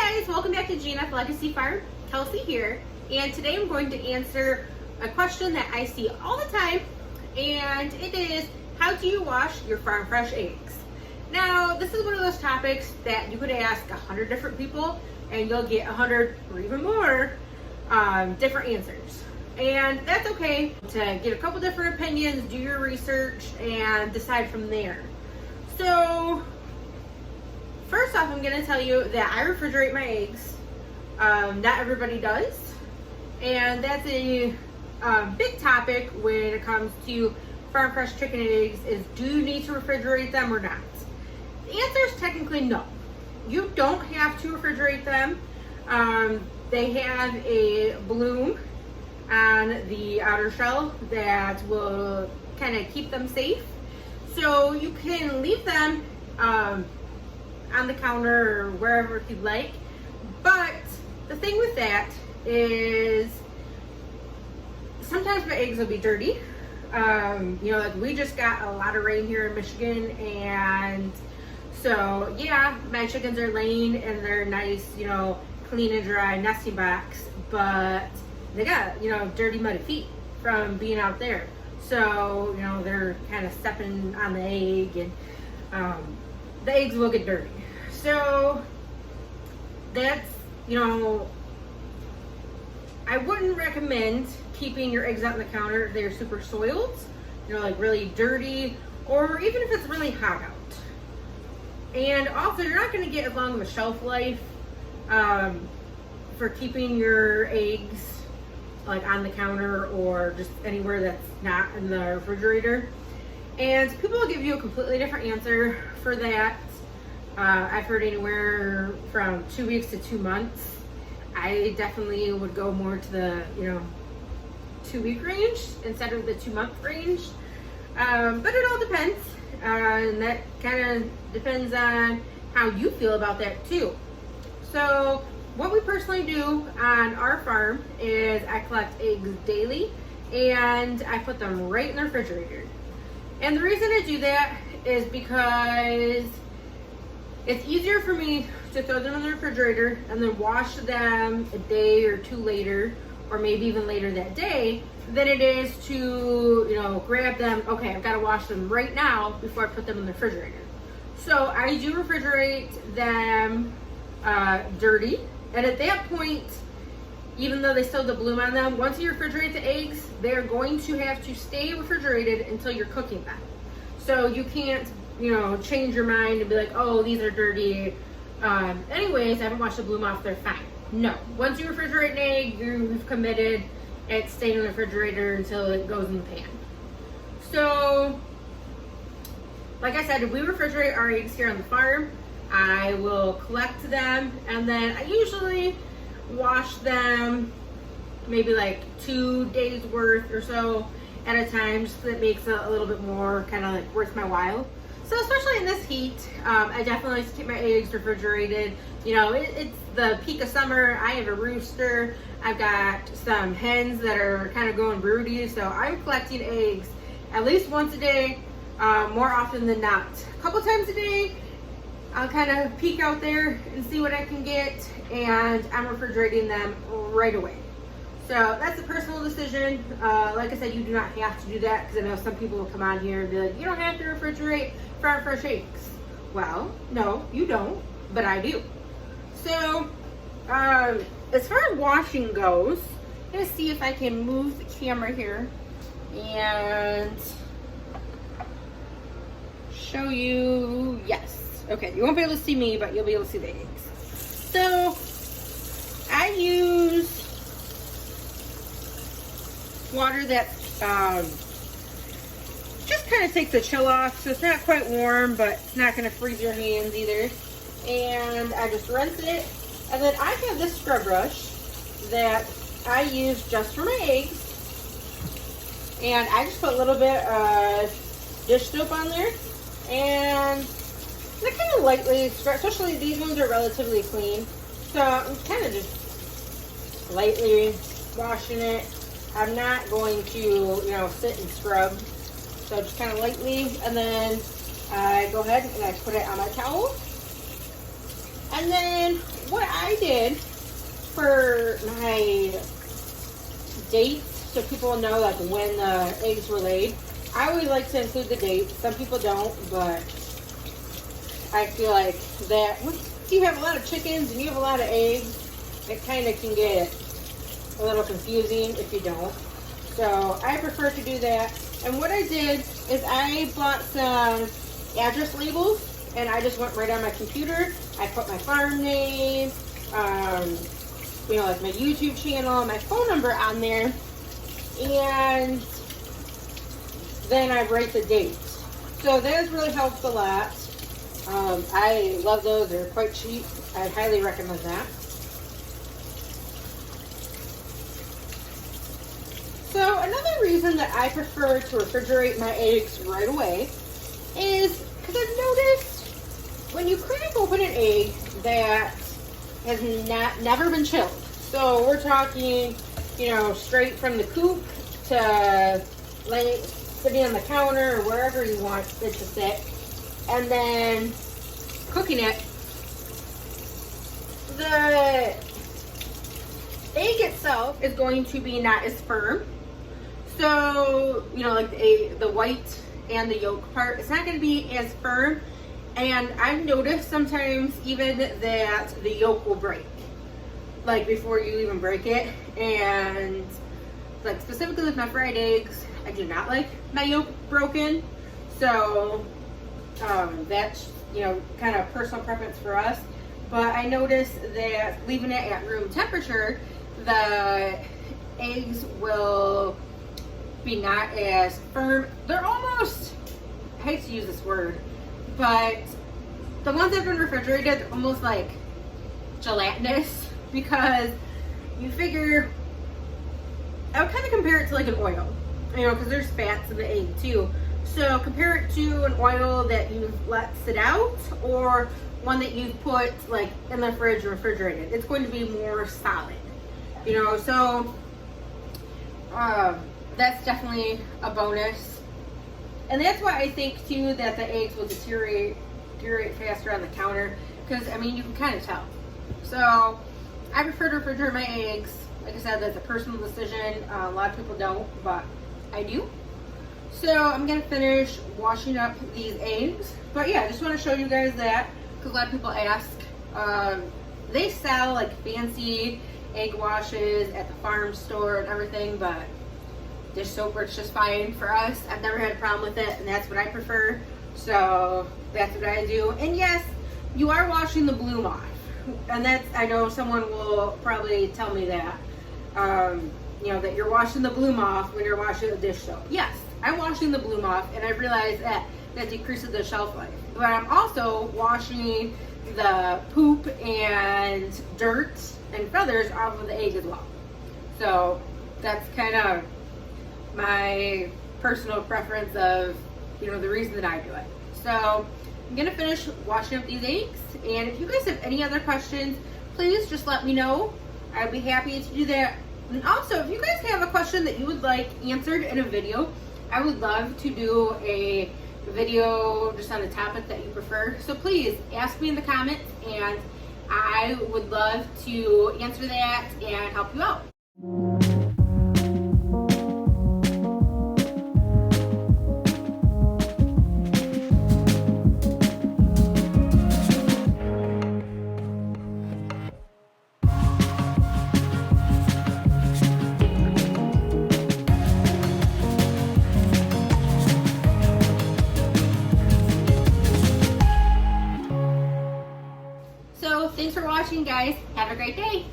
Hi guys, welcome back to GNF Legacy Farm. Kelsey here, and today I'm going to answer a question that I see all the time, and it is, how do you wash your farm fresh eggs? Now, this is one of those topics that you could ask 100 different people and you'll get 100 or even more different answers. And that's okay to get a couple different opinions, do your research, and decide from there. So, first off, I'm going to tell you that I refrigerate my eggs. Not everybody does. And that's a big topic when it comes to farm fresh chicken eggs is, do you need to refrigerate them or not? The answer is technically no. You don't have to refrigerate them. They have a bloom on the outer shell that will kind of keep them safe. So you can leave them on the counter or wherever you'd like. But the thing with that is sometimes my eggs will be dirty. Like we just got a lot of rain here in Michigan, and so yeah, my chickens are laying in their nice, clean and dry nesting box, but they got, dirty muddy feet from being out there. So, they're kind of stepping on the egg, and the eggs will get dirty. So that's, I wouldn't recommend keeping your eggs out on the counter if they're super soiled, like really dirty, or even if it's really hot out. And also, you're not going to get as long of a shelf life for keeping your eggs like on the counter or just anywhere that's not in the refrigerator. And people will give you a completely different answer for that. I've heard anywhere from 2 weeks to 2 months. I definitely would go more to the 2-week range instead of the 2-month range. But it all depends, and that kind of depends on how you feel about that too. So what we personally do on our farm is I collect eggs daily and I put them right in the refrigerator. And the reason I do that is because it's easier for me to throw them in the refrigerator and then wash them a day or two later, or maybe even later that day, than it is to, grab them, okay, I've got to wash them right now before I put them in the refrigerator. So I do refrigerate them dirty. And at that point, even though they still have the bloom on them, once you refrigerate the eggs, they're going to have to stay refrigerated until you're cooking them. So you can't, change your mind and be like, oh, these are dirty. Anyways, I haven't washed the bloom off, they're fine. No, once you refrigerate an egg, you've committed. It's staying in the refrigerator until it goes in the pan. So, like I said, if we refrigerate our eggs here on the farm, I will collect them, and then I usually wash them maybe like 2 days worth or so at a time, just so that makes it a little bit more kind of like worth my while. So especially in this heat, I definitely like to keep my eggs refrigerated. It's the peak of summer. I have a rooster. I've got some hens that are kind of going broody, so I'm collecting eggs at least once a day, more often than not. A couple times a day, I'll kind of peek out there and see what I can get, and I'm refrigerating them right away. So that's a personal decision. Like I said, you do not have to do that, because I know some people will come on here and be like, you don't have to refrigerate farm fresh eggs. Well, no, you don't, but I do. So as far as washing goes, I'm gonna see if I can move the camera here and show you. Yes. Okay, you won't be able to see me, but you'll be able to see the eggs. So, I use water that just kind of takes the chill off, so it's not quite warm, but it's not going to freeze your hands either. And I just rinse it, and then I have this scrub brush that I use just for my eggs, and I just put a little bit of dish soap on there, and I kind of lightly scrub, especially these ones are relatively clean. So I'm kind of just lightly washing it. I'm not going to, sit and scrub. So just kind of lightly, and then I go ahead and I put it on my towel. And then what I did for my dates, so people know like when the eggs were laid, I always like to include the date. Some people don't, but I feel like that once you have a lot of chickens and you have a lot of eggs, it kind of can get a little confusing if you don't. So I prefer to do that. And what I did is I bought some address labels, and I just went right on my computer. I put my farm name, you know, like my YouTube channel, my phone number on there, and then I write the date. So that has really helped a lot. I love those. They're quite cheap. I highly recommend that. So another reason that I prefer to refrigerate my eggs right away is because I've noticed when you crack open an egg that has never been chilled. So we're talking, you know, straight from the coop to sitting on the counter or wherever you want it to sit, and then cooking it. The egg itself is going to be not as firm. So, you know, like the white and the yolk part, it's not going to be as firm. And I've noticed sometimes even that the yolk will break, like before you even break it. And like specifically with my fried eggs, I do not like my yolk broken. So that's, you know, kind of personal preference for us. But I noticed that leaving it at room temperature, the eggs will be not as firm. They're almost, I hate to use this word, but the ones that have been refrigerated, they're almost like gelatinous, because you figure, I would kind of compare it to like an oil, you know, because there's fats in the egg too. So compare it to an oil that you've let sit out, or one that you've put like in the fridge and refrigerated. It's going to be more solid, you know. So that's definitely a bonus. And that's why I think too that the eggs will deteriorate faster on the counter, because I mean you can kind of tell. So I prefer to refrigerate my eggs. Like I said, that's a personal decision. A lot of people don't, but I do. So I'm gonna finish washing up these eggs. But yeah, I just want to show you guys that, because a lot of people ask. They sell like fancy egg washes at the farm store and everything, but dish soap works just fine for us. I've never had a problem with it, and that's what I prefer. So that's what I do. And yes, you are washing the bloom off, and that's, I know someone will probably tell me that, you know, that you're washing the bloom off when you're washing the dish soap. Yes, I'm washing the bloom off, and I realize that decreases the shelf life. But I'm also washing the poop and dirt and feathers off of the egg as well. So that's kind of my personal preference of, you know, the reason that I do it. So I'm gonna finish washing up these eggs, and if you guys have any other questions, please just let me know. I'd be happy to do that. And also, if you guys have a question that you would like answered in a video, I would love to do a video just on a topic that you prefer. So please ask me in the comments, and I would love to answer that and help you out. So thanks for watching, guys. Have a great day.